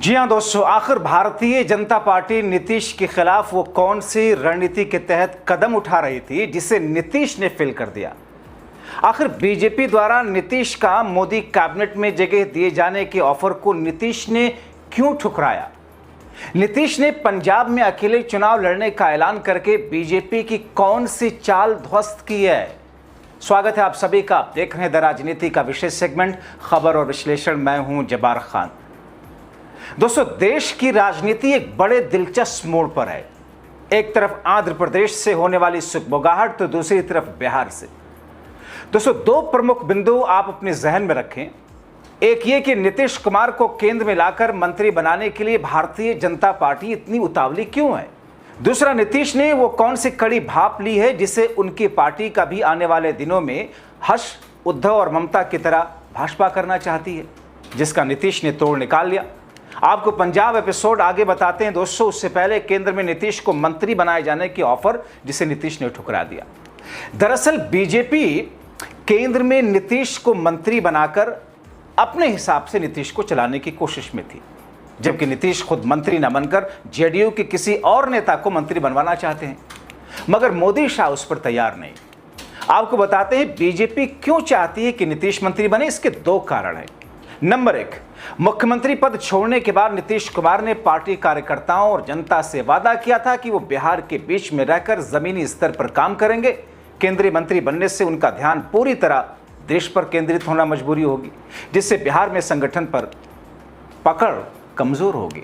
जी हाँ दोस्तों, आखिर भारतीय जनता पार्टी नीतीश के खिलाफ वो कौन सी रणनीति के तहत कदम उठा रही थी जिसे नीतीश ने फेल कर दिया। आखिर बीजेपी द्वारा नीतीश का मोदी कैबिनेट में जगह दिए जाने के ऑफर को नीतीश ने क्यों ठुकराया। नीतीश ने पंजाब में अकेले चुनाव लड़ने का ऐलान करके बीजेपी की कौन सी चाल ध्वस्त की है। स्वागत है आप सभी का, आप देख रहे हैं द राजनीति का विशेष सेगमेंट खबर और विश्लेषण। मैं हूं जब्बार खान। दोस्तों, देश की राजनीति एक बड़े दिलचस्प मोड़ पर है। एक तरफ आंध्र प्रदेश से होने वाली सुगबुगाहट तो दूसरी तरफ बिहार से। दोस्तों, दो प्रमुख बिंदु आप अपने जहन में रखें। एक ये कि नीतीश कुमार को केंद्र में लाकर मंत्री बनाने के लिए भारतीय जनता पार्टी इतनी उतावली क्यों है। दूसरा, नीतीश ने वो कौन सी कड़ी भाप ली है जिसे उनकी पार्टी का भी आने वाले दिनों में हर्ष, उद्धव और ममता की तरह भाजपा करना चाहती है, जिसका नीतीश ने तोड़ निकाल लिया। आपको पंजाब एपिसोड आगे बताते हैं दोस्तों। उससे पहले केंद्र में नीतीश को मंत्री बनाए जाने की ऑफर जिसे नीतीश ने ठुकरा दिया। दरअसल बीजेपी केंद्र में नीतीश को मंत्री बनाकर अपने हिसाब से नीतीश को चलाने की कोशिश में थी, जबकि नीतीश खुद मंत्री न बनकर जेडीयू के किसी और नेता को मंत्री बनवाना चाहते हैं। मगर मोदी शाह उस पर तैयार नहीं। आपको बताते हैं बीजेपी क्यों चाहती है कि नीतीश मंत्री बने। इसके दो कारण हैं। नंबर एक, मुख्यमंत्री पद छोड़ने के बाद नीतीश कुमार ने पार्टी कार्यकर्ताओं और जनता से वादा किया था कि वो बिहार के बीच में रहकर जमीनी स्तर पर काम करेंगे। केंद्रीय मंत्री बनने से उनका ध्यान पूरी तरह देश पर केंद्रित होना मजबूरी होगी, जिससे बिहार में संगठन पर पकड़ कमजोर होगी।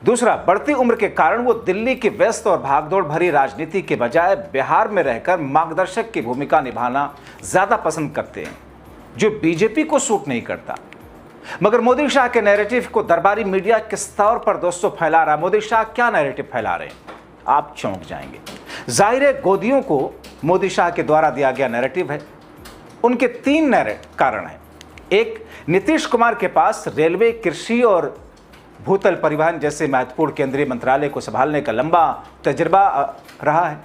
दूसरा, बढ़ती उम्र के कारण वो दिल्ली की व्यस्त और भागदौड़ भरी राजनीति के बजाय बिहार में रहकर मार्गदर्शक की भूमिका निभाना ज्यादा पसंद करते हैं, जो बीजेपी को सूट नहीं करता। मगर मोदी शाह के नैरेटिव को दरबारी मीडिया किस तौर पर दोस्तों फैला रहा है। मोदी शाह क्या नैरेटिव फैला रहे हैं, आप चौंक जाएंगे। जाहिर है, गोदियों को मोदी शाह के द्वारा दिया गया नैरेटिव है। उनके तीन कारण हैं। एक, नीतीश कुमार के पास रेलवे, कृषि और भूतल परिवहन जैसे महत्वपूर्ण केंद्रीय मंत्रालय को संभालने का लंबा तजुर्बा रहा है।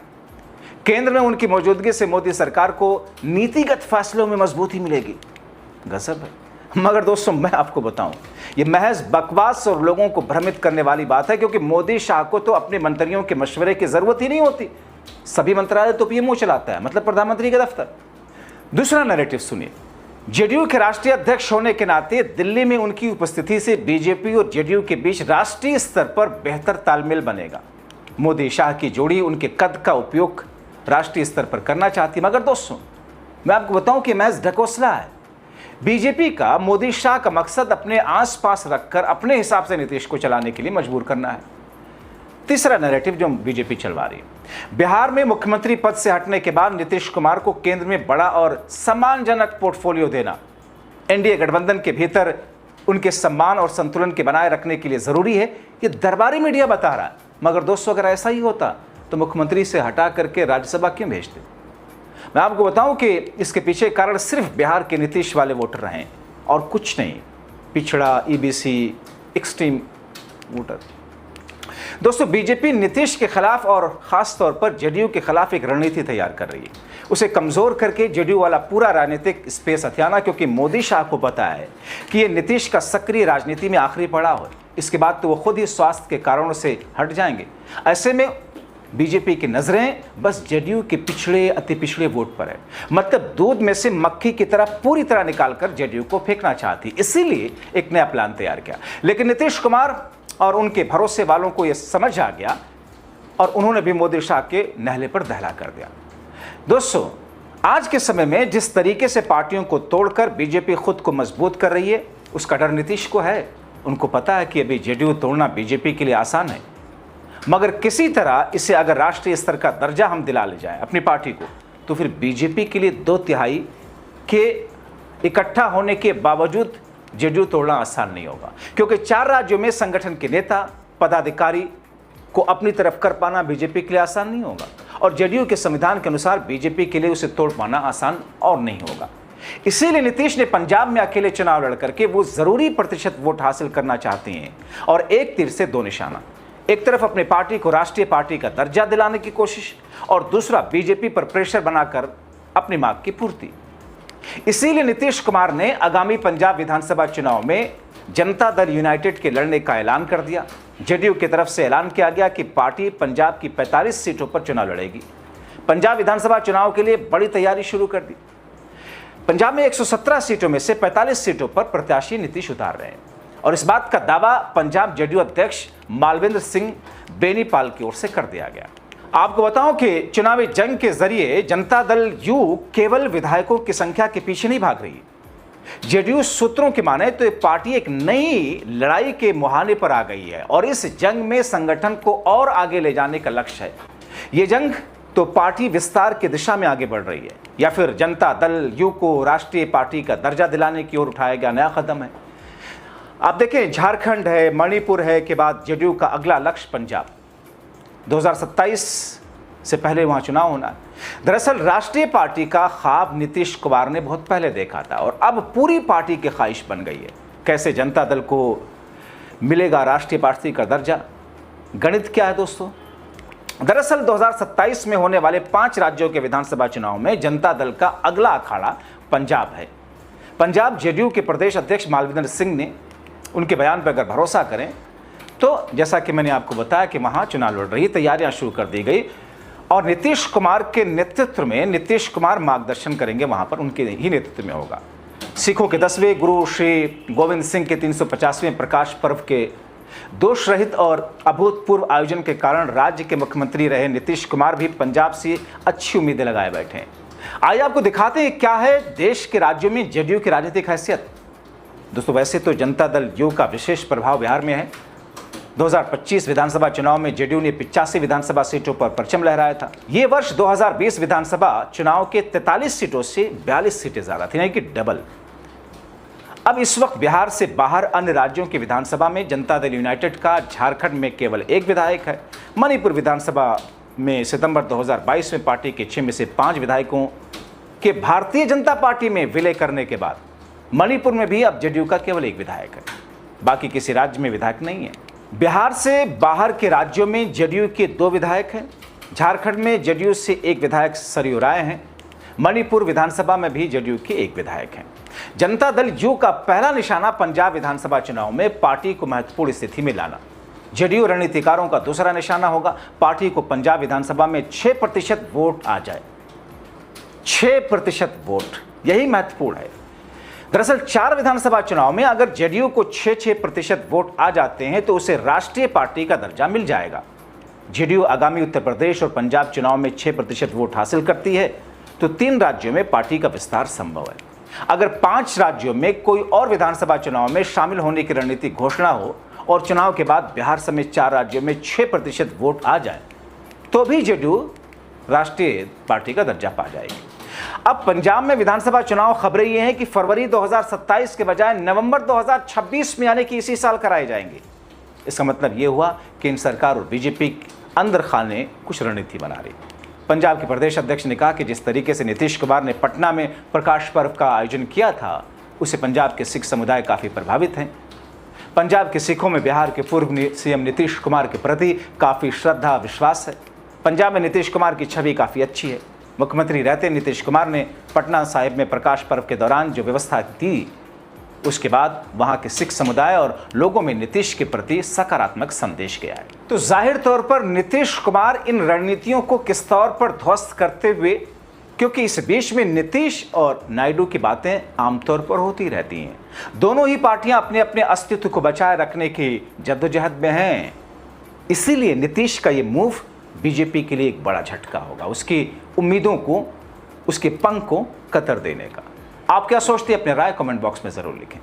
केंद्र में उनकी मौजूदगी से मोदी सरकार को नीतिगत फैसलों में मजबूती मिलेगी। गजब है। मगर दोस्तों, मैं आपको बताऊं, यह महज बकवास और लोगों को भ्रमित करने वाली बात है, क्योंकि मोदी शाह को तो अपने मंत्रियों के मशवरे की जरूरत ही नहीं होती। सभी मंत्रालय तो पीएमओ चलाता है, मतलब प्रधानमंत्री का दफ्तर। दूसरा नैरेटिव सुनिए। जेडीयू के राष्ट्रीय अध्यक्ष होने के नाते दिल्ली में उनकी उपस्थिति से बीजेपी और जेडीयू के बीच राष्ट्रीय स्तर पर बेहतर तालमेल बनेगा। मोदी शाह की जोड़ी उनके कद का उपयोग राष्ट्रीय स्तर पर करना चाहती। मगर दोस्तों, मैं आपको बताऊं कि महज ढकोसला है। बीजेपी का मोदी शाह का मकसद अपने आसपास रखकर अपने हिसाब से नीतीश को चलाने के लिए मजबूर करना है। तीसरा नैरेटिव जो बीजेपी चलवा रही है, बिहार में मुख्यमंत्री पद से हटने के बाद नीतीश कुमार को केंद्र में बड़ा और सम्मानजनक पोर्टफोलियो देना एनडीए गठबंधन के भीतर उनके सम्मान और संतुलन के बनाए रखने के लिए जरूरी है। ये दरबारी मीडिया बता रहा है। मगर दोस्तों, अगर ऐसा ही होता तो मुख्यमंत्री से हटा करके राज्यसभा क्यों भेजते। मैं आपको बताऊं कि इसके पीछे कारण सिर्फ बिहार के नीतीश वाले वोटर रहे और कुछ नहीं। पिछड़ा, ईबीसी, एक्सट्रीम वोटर। दोस्तों, बीजेपी नीतीश के खिलाफ और खास तौर पर जेडीयू के खिलाफ एक रणनीति तैयार कर रही है, उसे कमजोर करके जेडीयू वाला पूरा राजनीतिक स्पेस हथियाना, क्योंकि मोदी शाह को पता है कि ये नीतीश का सक्रिय राजनीति में आखिरी पड़ाव है। इसके बाद तो वो खुद ही स्वास्थ्य के कारणों से हट जाएंगे। ऐसे में बीजेपी की नजरें बस जेडीयू के पिछड़े, अति पिछड़े वोट पर है। मतलब दूध में से मक्खी की तरह पूरी तरह निकालकर जेडीयू को फेंकना चाहती। इसीलिए एक नया प्लान तैयार किया। लेकिन नीतीश कुमार और उनके भरोसे वालों को यह समझ आ गया और उन्होंने भी मोदी शाह के नहले पर दहला कर दिया। दोस्तों, आज के समय में जिस तरीके से पार्टियों को तोड़कर बीजेपी खुद को मजबूत कर रही है, उसका डर नीतीश को है। उनको पता है कि अभी जेडीयू तोड़ना बीजेपी के लिए आसान है, मगर किसी तरह इसे अगर राष्ट्रीय स्तर का दर्जा हम दिला ले जाए अपनी पार्टी को, तो फिर बीजेपी के लिए 2/3 के इकट्ठा होने के बावजूद जेडीयू तोड़ना आसान नहीं होगा, क्योंकि 4 राज्यों में संगठन के नेता, पदाधिकारी को अपनी तरफ कर पाना बीजेपी के लिए आसान नहीं होगा। और जेडीयू के संविधान के अनुसार बीजेपी के लिए उसे तोड़ पाना आसान और नहीं होगा। इसीलिए नीतीश ने पंजाब में अकेले चुनाव लड़ करके वो जरूरी प्रतिशत वोट हासिल करना चाहते हैं और एक तीर से दो निशाना। एक तरफ अपनी पार्टी को राष्ट्रीय पार्टी का दर्जा दिलाने की कोशिश और दूसरा बीजेपी पर प्रेशर बनाकर अपनी मांग की पूर्ति। इसीलिए नीतीश कुमार ने आगामी पंजाब विधानसभा चुनाव में जनता दल यूनाइटेड के लड़ने का ऐलान कर दिया। जेडीयू की तरफ से ऐलान किया गया कि पार्टी पंजाब की 45 सीटों पर चुनाव लड़ेगी। पंजाब विधानसभा चुनाव के लिए बड़ी तैयारी शुरू कर दी। पंजाब में 117 सीटों में से 45 सीटों पर प्रत्याशी नीतीश उतार रहे हैं और इस बात का दावा पंजाब जेडीयू अध्यक्ष मालविंदर सिंह बेनीपाल की ओर से कर दिया गया। आपको बताऊं कि चुनावी जंग के जरिए जनता दल यू केवल विधायकों की संख्या के पीछे नहीं भाग रही। जेडीयू सूत्रों की माने तो ये पार्टी एक नई लड़ाई के मुहाने पर आ गई है और इस जंग में संगठन को और आगे ले जाने का लक्ष्य है। ये जंग तो पार्टी विस्तार की दिशा में आगे बढ़ रही है या फिर जनता दल यू को राष्ट्रीय पार्टी का दर्जा दिलाने की ओर उठाया गया नया कदम है। आप देखें, झारखंड है, मणिपुर है के बाद जेडीयू का अगला लक्ष्य पंजाब। 2027 से पहले वहां चुनाव होना है। दरअसल राष्ट्रीय पार्टी का ख्वाब नीतीश कुमार ने बहुत पहले देखा था और अब पूरी पार्टी की ख्वाहिश बन गई है। कैसे जनता दल को मिलेगा राष्ट्रीय पार्टी का दर्जा? गणित क्या है दोस्तों? दरअसल 2027 में होने वाले 5 राज्यों के विधानसभा चुनाव में जनता दल का अगला अखाड़ा पंजाब है। पंजाब जेडीयू के प्रदेश अध्यक्ष मालविंदर सिंह ने उनके बयान पर अगर भरोसा करें तो जैसा कि मैंने आपको बताया कि वहां चुनाव लड़ रही, तैयारियां शुरू कर दी गई और नीतीश कुमार के नेतृत्व में नीतीश कुमार मार्गदर्शन करेंगे। वहां पर उनके ही नेतृत्व में होगा। सिखों के 10वें गुरु श्री गोविंद सिंह के 350वें प्रकाश पर्व के दोष रहित और अभूतपूर्व आयोजन के कारण राज्य के मुख्यमंत्री रहे नीतीश कुमार भी पंजाब से अच्छी उम्मीदें लगाए बैठे हैं। आइए आपको दिखाते हैं क्या है देश के राज्यों में जेडीयू की राजनीतिक हैसियत। दोस्तों, वैसे तो जनता दल यू का विशेष प्रभाव बिहार में है। 2025 विधानसभा चुनाव में जेडीयू ने 85 विधानसभा सीटों पर परचम लहराया था। ये वर्ष 2020 विधानसभा चुनाव के 43 सीटों से 42 सीटें ज्यादा थी, यानी कि डबल। अब इस वक्त बिहार से बाहर अन्य राज्यों की विधानसभा में जनता दल यूनाइटेड का झारखंड में केवल 1 विधायक है। मणिपुर विधानसभा में सितंबर 2022 में पार्टी के 6 में से 5 विधायकों के भारतीय जनता पार्टी में विलय करने के बाद मणिपुर में भी अब जेडीयू का केवल 1 विधायक है। बाकी किसी राज्य में विधायक नहीं है। बिहार से बाहर के राज्यों में जेडीयू के 2 विधायक हैं। झारखंड में जेडीयू से 1 विधायक सरयू राय हैं। मणिपुर विधानसभा में भी जेडीयू के 1 विधायक हैं। जनता दल यू का पहला निशाना पंजाब विधानसभा चुनाव में पार्टी को महत्वपूर्ण स्थिति में लाना। जेडीयू रणनीतिकारों का दूसरा निशाना होगा पार्टी को पंजाब विधानसभा में 6% वोट आ जाए। 6% वोट, यही महत्वपूर्ण है। दरअसल 4 विधानसभा चुनाव में अगर जेडीयू को 6% वोट आ जाते हैं तो उसे राष्ट्रीय पार्टी का दर्जा मिल जाएगा। जेडीयू आगामी उत्तर प्रदेश और पंजाब चुनाव में 6% वोट हासिल करती है तो 3 राज्यों में पार्टी का विस्तार संभव है। अगर 5 राज्यों में कोई और विधानसभा चुनाव में शामिल होने की रणनीतिक घोषणा हो और चुनाव के बाद बिहार समेत 4 राज्यों में 6% वोट आ जाए तो भी जेडीयू राष्ट्रीय पार्टी का दर्जा पा जाएगी। अब पंजाब में विधानसभा चुनाव खबरें ये हैं कि फरवरी 2027 के बजाय नवंबर 2026 में यानी कि इसी साल कराए जाएंगे। इसका मतलब ये हुआ कि इन सरकार और बीजेपी अंदर खाने कुछ रणनीति बना रही। पंजाब के प्रदेश अध्यक्ष ने कहा कि जिस तरीके से नीतीश कुमार ने पटना में प्रकाश पर्व का आयोजन किया था उससे पंजाब के सिख समुदाय काफ़ी प्रभावित हैं। पंजाब के सिखों में बिहार के पूर्व सीएम नीतीश कुमार के प्रति काफ़ी श्रद्धा विश्वास है। पंजाब में नीतीश कुमार की छवि काफ़ी अच्छी है। मुख्यमंत्री रहते नीतीश कुमार ने पटना साहिब में प्रकाश पर्व के दौरान जो व्यवस्था दी उसके बाद वहां के सिख समुदाय और लोगों में नीतीश के प्रति सकारात्मक संदेश गया है। तो जाहिर तौर पर नीतीश कुमार इन रणनीतियों को किस तौर पर ध्वस्त करते हुए, क्योंकि इस बीच में नीतीश और नायडू की बातें आमतौर पर होती रहती हैं। दोनों ही पार्टियां अपने अपने अस्तित्व को बचाए रखने की जद्दोजहद में हैं। इसीलिए नीतीश का ये मूव बीजेपी के लिए एक बड़ा झटका होगा, उसकी उम्मीदों को, उसके पंख को कतर देने का। आप क्या सोचते हैं? अपने राय कमेंट बॉक्स में जरूर लिखें।